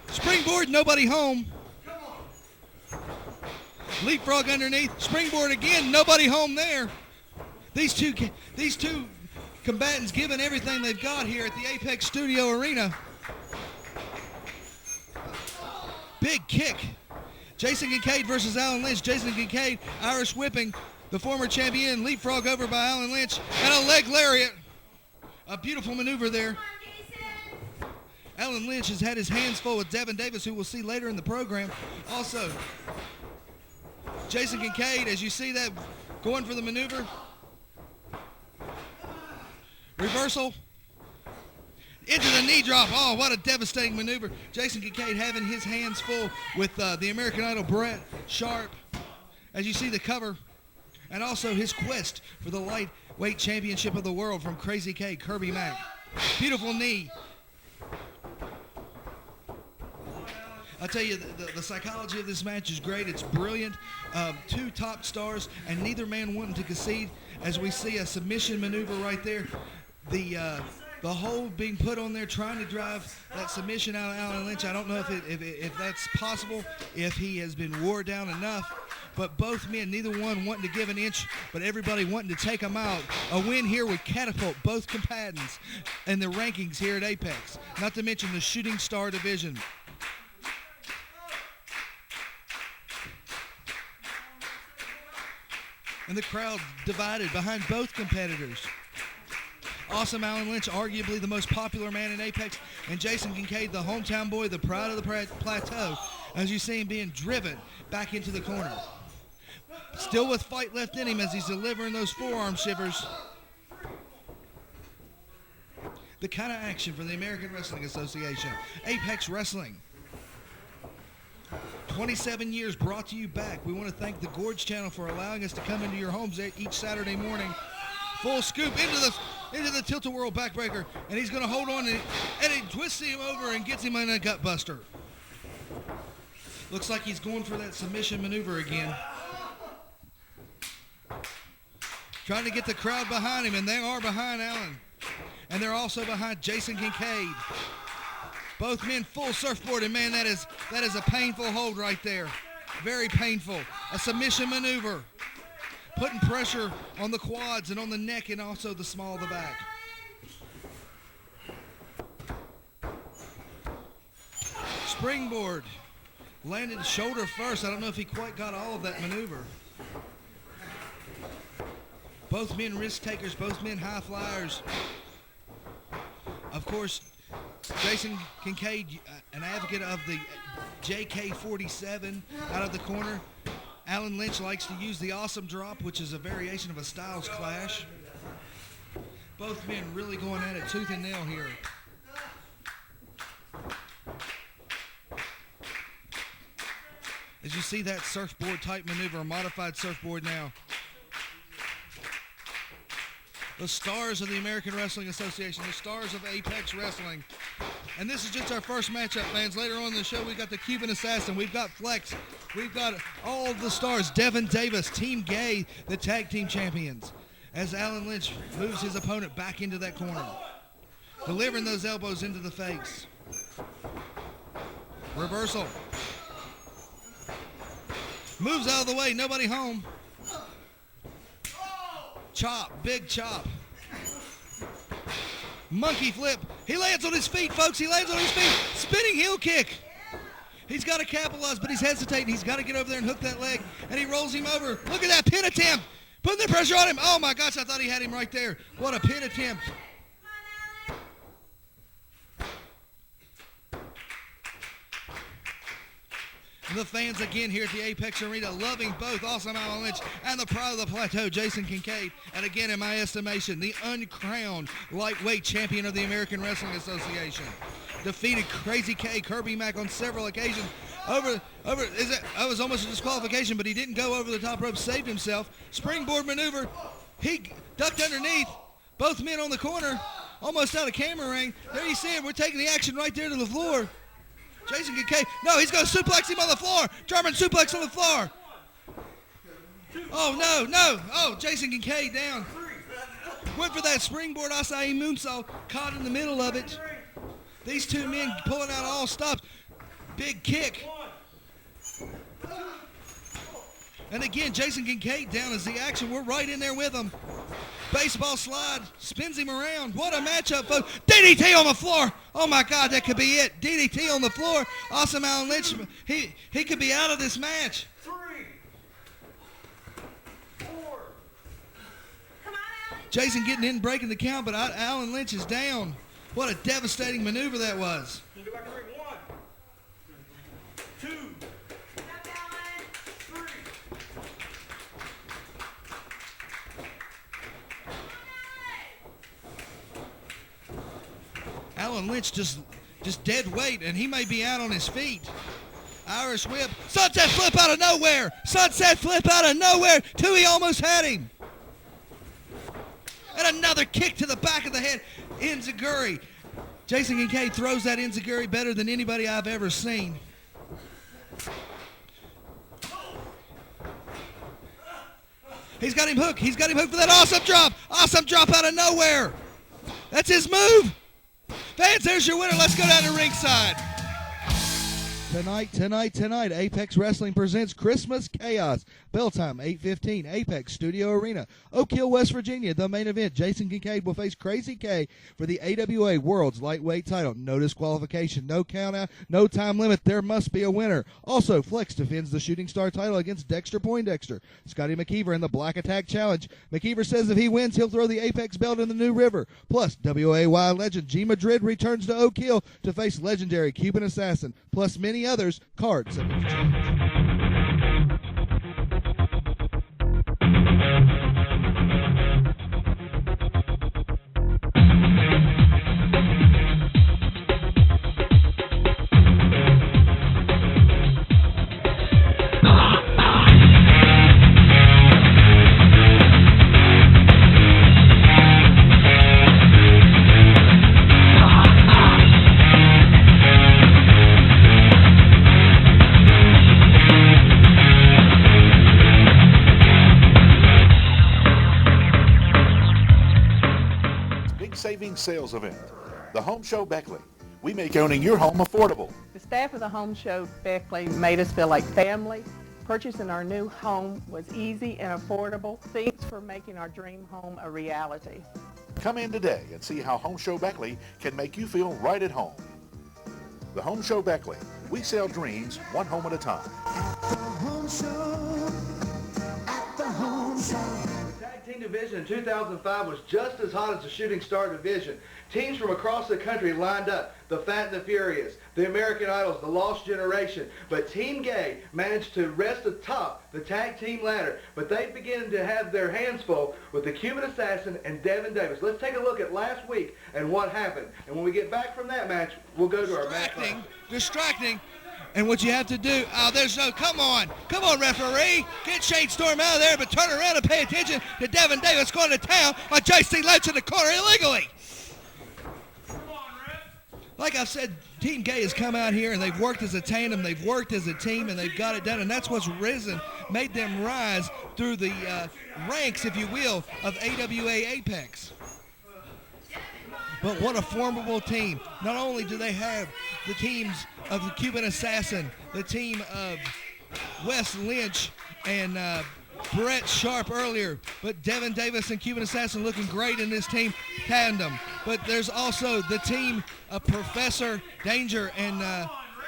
Springboard, nobody home. Leapfrog underneath. Springboard again, nobody home there. These two combatants giving everything they've got here at the Apex Studio Arena. Big kick. Jason Kincaid versus Alan Lynch. Jason Kincaid, Irish whipping the former champion. Leapfrog over by Alan Lynch. And a leg lariat. A beautiful maneuver there. Alan Lynch has had his hands full with Devin Davis, who we'll see later in the program. Also, Jason Kincaid, as you see that, going for the maneuver. Reversal. Into the knee drop. Oh, what a devastating maneuver. Jason Kincaid having his hands full with the American Idol Bret Sharp. As you see the cover. And also his quest for the lightweight championship of the world from Crazy K, Kirby Mack. Beautiful knee. I'll tell you, the psychology of this match is great. It's brilliant. Two top stars, and neither man wanting to concede. As we see a submission maneuver right there. The hold being put on there, trying to drive that submission out of Alan Lynch. I don't know if that's possible, if he has been wore down enough. But both men, neither one wanting to give an inch, but everybody wanting to take them out. A win here would catapult both combatants in the rankings here at Apex. Not to mention the Shooting Star division. And the crowd divided behind both competitors. Awesome Alan Lynch, arguably the most popular man in Apex, and Jason Kincaid, the hometown boy, the pride of the plateau, as you see him being driven back into the corner. Still with fight left in him as he's delivering those forearm shivers. The kind of action for the American Wrestling Association. Apex Wrestling. 27 years brought to you back. We want to thank the Gorge Channel for allowing us to come into your homes each Saturday morning. Full scoop into the Tilt-A-Whirl backbreaker, and he's going to hold on, and he twists him over and gets him in a gut buster. Looks like he's going for that submission maneuver again. Trying to get the crowd behind him, and they are behind Alan. And they're also behind Jason Kincaid. Both men full surfboard, and man, that is a painful hold right there. Very painful. A submission maneuver. Putting pressure on the quads and on the neck and also the small of the back. Springboard. Landed shoulder first. I don't know if he quite got all of that maneuver. Both men risk takers, both men high flyers. Of course, Jason Kincaid, an advocate of the JK-47 out of the corner. Alan Lynch likes to use the awesome drop, which is a variation of a Styles Clash. Both men really going at it tooth and nail here. As you see that surfboard type maneuver, a modified surfboard now. The stars of the American Wrestling Association, the stars of Apex Wrestling. And this is just our first matchup, fans. Later on in the show, we've got the Cuban Assassin. We've got Flex. We've got all of the stars. Devin Davis, Team Gay, the tag team champions. As Alan Lynch moves his opponent back into that corner. Delivering those elbows into the face. Reversal. Moves out of the way, nobody home. Chop, big chop. Monkey flip. He lands on his feet, folks. He lands on his feet. Spinning heel kick. He's got to capitalize, but he's hesitating. He's got to get over there and hook that leg. And he rolls him over. Look at that pin attempt. Putting the pressure on him. Oh, my gosh, I thought he had him right there. What a pin attempt. The fans again here at the Apex Arena loving both Awesome Alan Lynch and the pride of the plateau, Jason Kincaid. And again, in my estimation, the uncrowned lightweight champion of the American Wrestling Association. Defeated Crazy K, Kirby Mack on several occasions. That was almost a disqualification, but he didn't go over the top rope, saved himself. Springboard maneuver. He ducked underneath. Both men on the corner, almost out of camera range. There you see it. We're taking the action right there to the floor. Jason Kincaid, no, he's going to suplex him on the floor. German suplex on the floor. Oh, no. Oh, Jason Kincaid down. Went for that springboard acai moonsault, caught in the middle of it. These two men pulling out all stops. Big kick. And again, Jason Kincaid down as the action. We're right in there with him. Baseball slide, spins him around. What a matchup, folks. DDT on the floor. Oh, my God, that could be it. DDT on the floor. Awesome Alan Lynch. He could be out of this match. 3, 4. Come on, Alan. Jason getting in, breaking the count, but Alan Lynch is down. What a devastating maneuver that was. Can you go back to ring? 1, 2. Up, Alan. 3. Alan Lynch just dead weight, and he may be out on his feet. Irish whip. Sunset flip out of nowhere. Sunset flip out of nowhere. Tui almost had him. And another kick to the back of the head. Enziguri. Jason Kincaid throws that Enziguri better than anybody I've ever seen. He's got him hooked. He's got him hooked for that awesome drop. Awesome drop out of nowhere. That's his move. Fans, there's your winner. Let's go down to ringside. Tonight, Apex Wrestling presents Christmas Chaos. Bell time, 8:15, Apex Studio Arena. Oak Hill, West Virginia, the main event. Jason Kincaid will face Crazy K for the AWA World's Lightweight title. No disqualification, no count out, no time limit. There must be a winner. Also, Flex defends the Shooting Star title against Dexter Poindexter. Scotty McKeever in the Black Attack Challenge. McKeever says if he wins, he'll throw the Apex belt in the New River. Plus, WAY legend G Madrid returns to Oak Hill to face legendary Cuban Assassin. Plus many others. Cards of exchange. Savings sales event. The Home Show Beckley. We make owning your home affordable. The staff of the Home Show Beckley made us feel like family. Purchasing our new home was easy and affordable. Thanks for making our dream home a reality. Come in today and see how Home Show Beckley can make you feel right at home. The Home Show Beckley. We sell dreams one home at a time. At the Home Show. At the Home Show. Tag team division in 2005 was just as hot as the Shooting Star division. Teams from across the country lined up. The Fat and the Furious, the American Idols, the Lost Generation. But Team Gay managed to rest atop the tag team ladder. But they began to have their hands full with the Cuban Assassin and Devin Davis. Let's take a look at last week and what happened. And when we get back from that match, we'll go to our match. Distracting. And what you have to do, come on, referee. Get Shane Storm out of there, but turn around and pay attention to Devin Davis going to town on JC Lynch in the corner illegally. Like I said, Team Gay has come out here and they've worked as a tandem, they've worked as a team, and they've got it done. And that's what's made them rise through the ranks, if you will, of AWA Apex. But what a formidable team. Not only do they have the teams of the Cuban Assassin, the team of Wes Lynch and Brett Sharp earlier, but Devin Davis and Cuban Assassin looking great in this team tandem. But there's also the team of Professor Danger and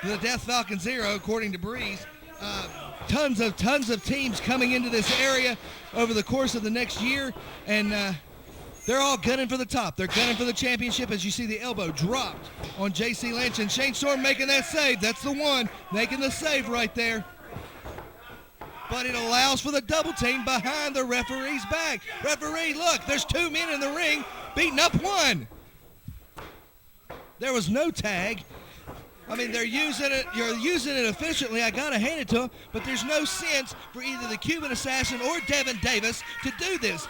the Death Falcon Zero, according to Breeze. Tons of teams coming into this area over the course of the next year, and they're all gunning for the top. They're gunning for the championship as you see the elbow dropped on JC Lynch, and Shane Storm making that save. That's the one making the save right there. But it allows for the double team behind the referee's back. Referee, look, there's two men in the ring beating up one. There was no tag. I mean, they're using it. You're using it efficiently. I got to hand it to them. But there's no sense for either the Cuban Assassin or Devin Davis to do this.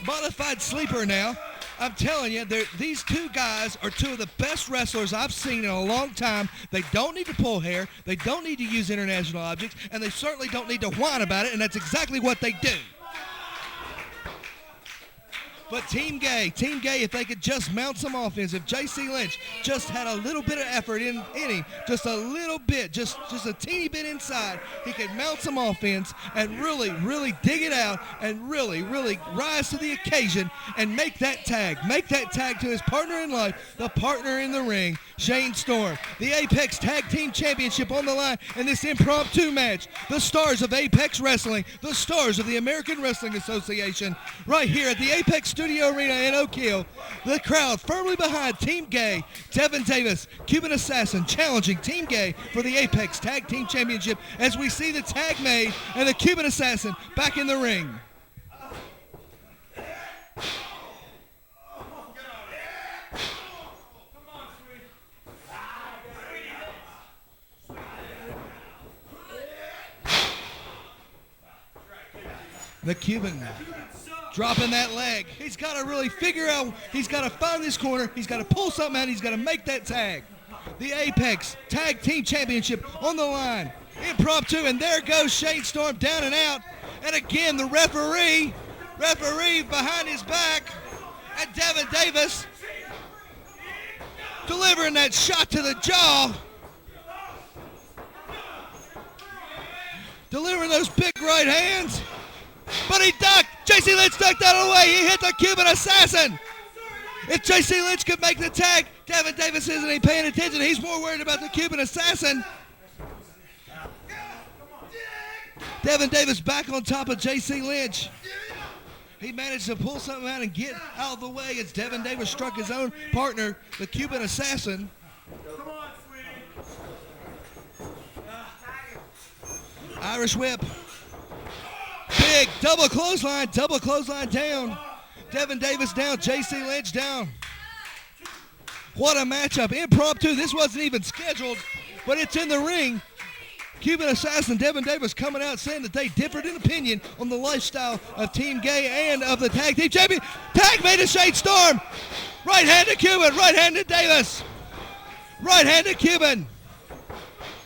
Modified sleeper now. I'm telling you, these two guys are two of the best wrestlers I've seen in a long time. They don't need to pull hair. They don't need to use international objects. And they certainly don't need to whine about it. And that's exactly what they do. But Team Gay, if they could just mount some offense, if JC Lynch just had a little bit of effort in him, just a little bit, just a teeny bit inside, he could mount some offense and really dig it out and really rise to the occasion and make that tag to his partner in life, the partner in the ring, Shane Storm. The Apex Tag Team Championship on the line in this impromptu match. The stars of Apex Wrestling, the stars of the American Wrestling Association, right here at the Apex Studio Arena in Oak Hill. The crowd firmly behind Team Gay. Devin Davis, Cuban Assassin, challenging Team Gay for the Apex Tag Team Championship as we see the tag made and the Cuban Assassin back in the ring. The Cuban dropping that leg. He's got to really figure out, he's got to find this corner, he's got to pull something out, he's got to make that tag. The Apex Tag Team Championship on the line. Impromptu, and there goes Shane Storm down and out. And again, the referee behind his back, and Devin Davis delivering that shot to the jaw. delivering those big right hands. But he ducked. J.C. Lynch ducked out of the way. He hit the Cuban Assassin. If J.C. Lynch could make the tag, Devin Davis isn't even paying attention. He's more worried about the Cuban Assassin. Devin Davis back on top of J.C. Lynch. He managed to pull something out and get out of the way as Devin Davis struck his own partner, the Cuban Assassin. Come on, sweetie. Irish whip. Big double clothesline down. Devin Davis down, J.C. Lynch down. What a matchup. Impromptu. This wasn't even scheduled, but it's in the ring. Cuban Assassin, Devin Davis coming out saying that they differed in opinion on the lifestyle of Team Gay and of the tag team champion. Tag made to Shane Storm. Right-handed Cuban, right-handed Davis. Right-handed Cuban.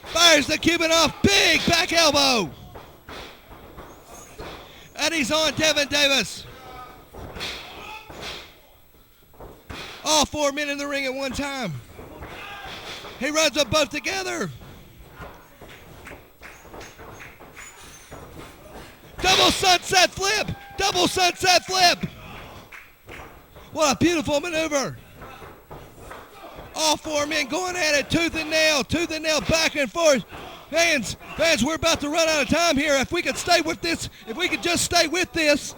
Fires the Cuban off, big back elbow. And he's on Devin Davis. All 4 men in the ring at one time. He runs them both together. Double sunset flip. Double sunset flip. What a beautiful maneuver. All 4 men going at it, tooth and nail, back and forth. Fans, we're about to run out of time here. If we could stay with this, if we could just stay with this.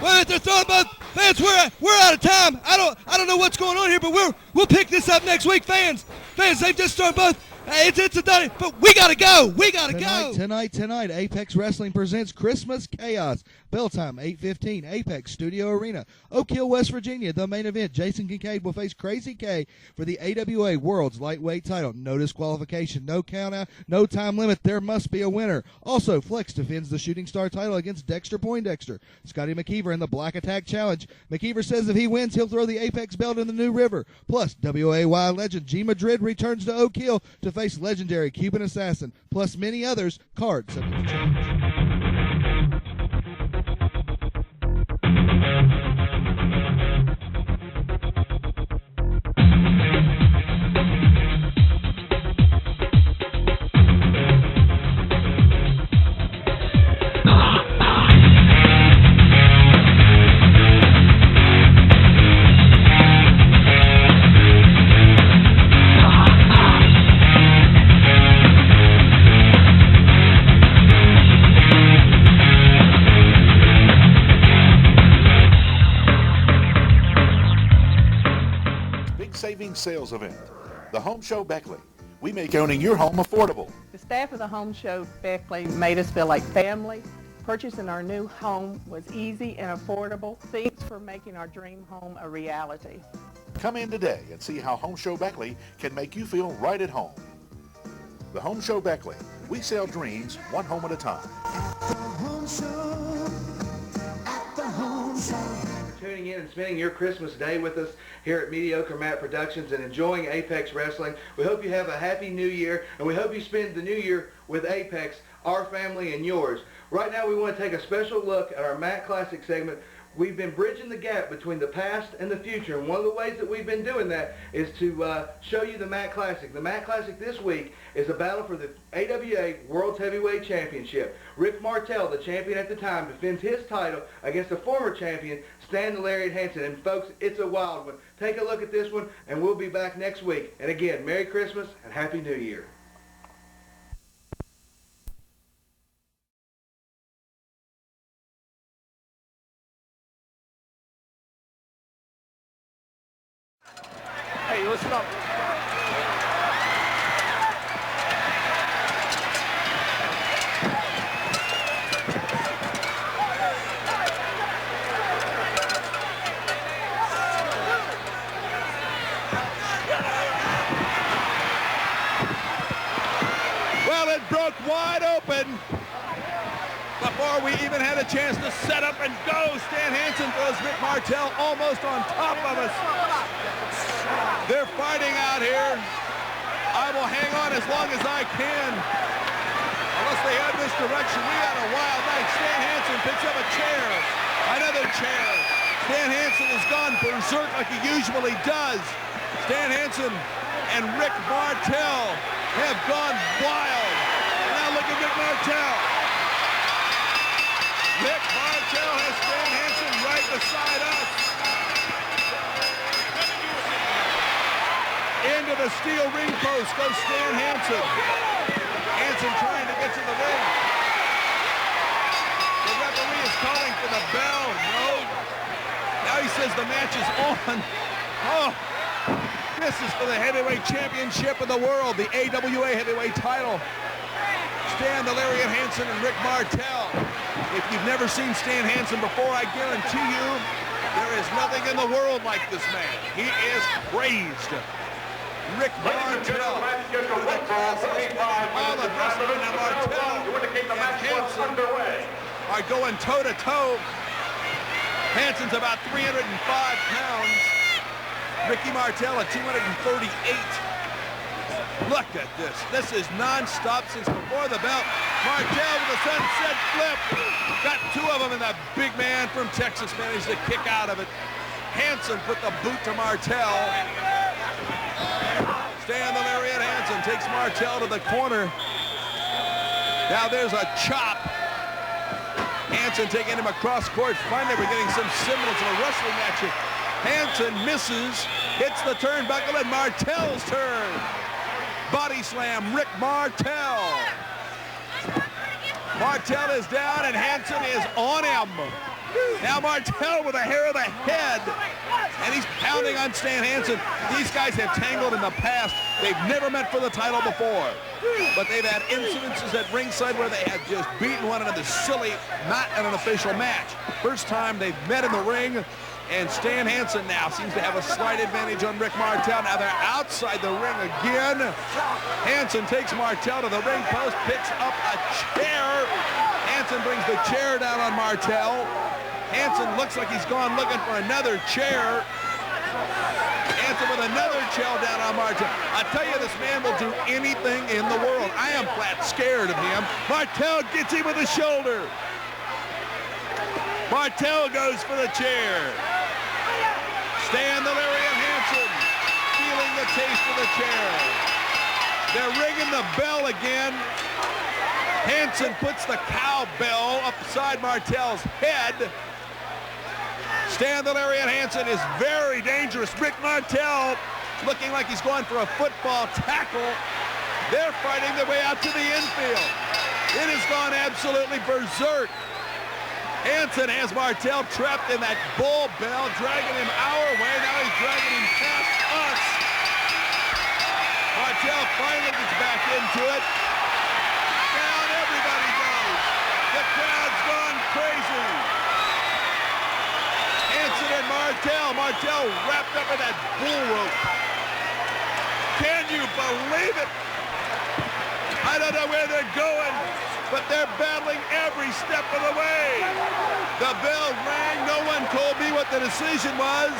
Well, they're throwing both. Fans, we're out of time. I don't know what's going on here, but we'll pick this up next week, fans. They've just thrown both. It's a done, but we gotta go. We gotta go. Tonight, Apex Wrestling presents Christmas Chaos. Bell time 8:15. Apex Studio Arena, Oak Hill, West Virginia. The main event: Jason Kincaid will face Crazy K for the AWA World's Lightweight Title. No disqualification, no count out, no time limit. There must be a winner. Also, Flex defends the Shooting Star title against Dexter Poindexter. Scotty McKeever in the Black Attack Challenge. McKeever says if he wins, he'll throw the Apex belt in the New River. Plus, WAY legend G Madrid returns to Oak Hill to face legendary Cuban Assassin, plus many others. Cards subject to change. Sales event. The Home Show Beckley. We make owning your home affordable. The staff of the Home Show Beckley made us feel like family. Purchasing our new home was easy and affordable. Thanks for making our dream home a reality. Come in today and see how Home Show Beckley can make you feel right at home. The Home Show Beckley. We sell dreams one home at a time. At the Home Show. At the Home Show. Tuning in and spending your Christmas day with us here at Mediocre Matt Productions and enjoying Apex Wrestling. We hope you have a happy new year, and we hope you spend the new year with Apex, our family and yours. Right now we want to take a special look at our Matt Classic segment. We've been bridging the gap between the past and the future, and one of the ways that we've been doing that is to show you the Matt Classic. The Matt Classic this week is a battle for the AWA World's Heavyweight Championship. Rick Martel, the champion at the time, defends his title against a former champion, Stan the Lariat Hansen. And folks, it's a wild one. Take a look at this one, and we'll be back next week. And again, Merry Christmas and Happy New Year. Hey, listen up. Well, it broke wide open before we even had a chance to set up and go. Stan Hansen throws Rick Martel almost on top of us. They're fighting out here. I will hang on as long as I can. Unless they head this direction. We had a wild night. Stan Hansen picks up a chair. Another chair. Stan Hansen has gone berserk like he usually does. Stan Hansen and Rick Martel have gone wild. Now look at the steel ring post goes Stan Hansen. Hansen trying to get to the ring. The referee is calling for the bell. No. Now he says the match is on. Oh, this is for the heavyweight championship of the world, the AWA heavyweight title. Stan the Lariat Hansen and Rick Martel. If you've never seen Stan Hansen before, I guarantee you there is nothing in the world like this man. He is crazed. Rick Martel. All the wrestling and Martel and Hansen are going toe-to-toe. Hansen's about 305 pounds. Ricky Martel at 238. Look at this. This is non-stop since before the bell. Martel with a sunset flip. Got two of them, and that big man from Texas managed to kick out of it. Hansen put the boot to Martel. Stan the Lariat Hansen takes Martel to the corner. Now there's a chop. Hansen taking him across court. Finally, we're getting some semblance of a wrestling action. Hansen misses, hits the turnbuckle, and Martel's turn. Body slam, Rick Martel. Martel is down, and Hansen is on him. Now Martel with a hair of the head, and he's pounding on Stan Hansen. These guys have tangled in the past. They've never met for the title before, but they've had incidences at ringside where they have just beaten one another silly, not in an official match. First time they've met in the ring, and Stan Hansen now seems to have a slight advantage on Rick Martel. Now they're outside the ring again. Hansen takes Martel to the ring post, picks up a chair. Hansen brings the chair down on Martel. Hansen looks like he's gone looking for another chair. Hansen with another chair down on Martel. I tell you, this man will do anything in the world. I am flat scared of him. Martel gets him with the shoulder. Martel goes for the chair. Stan the Lariat Hansen feeling the taste of the chair. They're ringing the bell again. Hansen puts the cowbell upside Martel's head. Stan the Lariat Hansen is very dangerous. Rick Martel looking like he's going for a football tackle. They're fighting their way out to the infield. It has gone absolutely berserk. Hansen has Martel trapped in that bull bell, dragging him our way. Now he's dragging him past us. Martel finally gets back into it. Down everybody goes. The crowd's gone crazy. Hansen and Martel wrapped up in that bull rope. Can you believe it? I don't know where they're going, but they're battling every step of the way. The bell rang. No one told me what the decision was.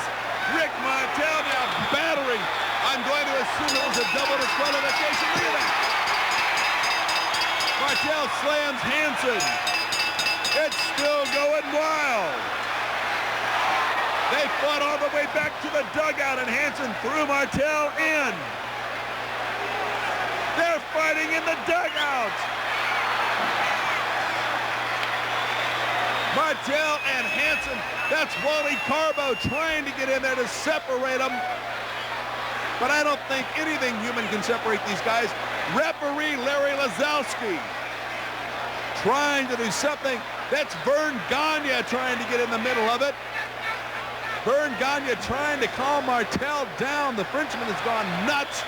Rick Martel now battering. I'm going to assume it was a double disqualification. Look at that. Martel slams Hansen. It's still going wild. They fought all the way back to the dugout, and Hansen threw Martel in. They're fighting in the dugout. Martel and Hansen, that's Wally Carbo trying to get in there to separate them. But I don't think anything human can separate these guys. Referee Larry Lazowski trying to do something. That's Vern Gagne trying to get in the middle of it. Vern Gagne trying to calm Martel down. The Frenchman has gone nuts.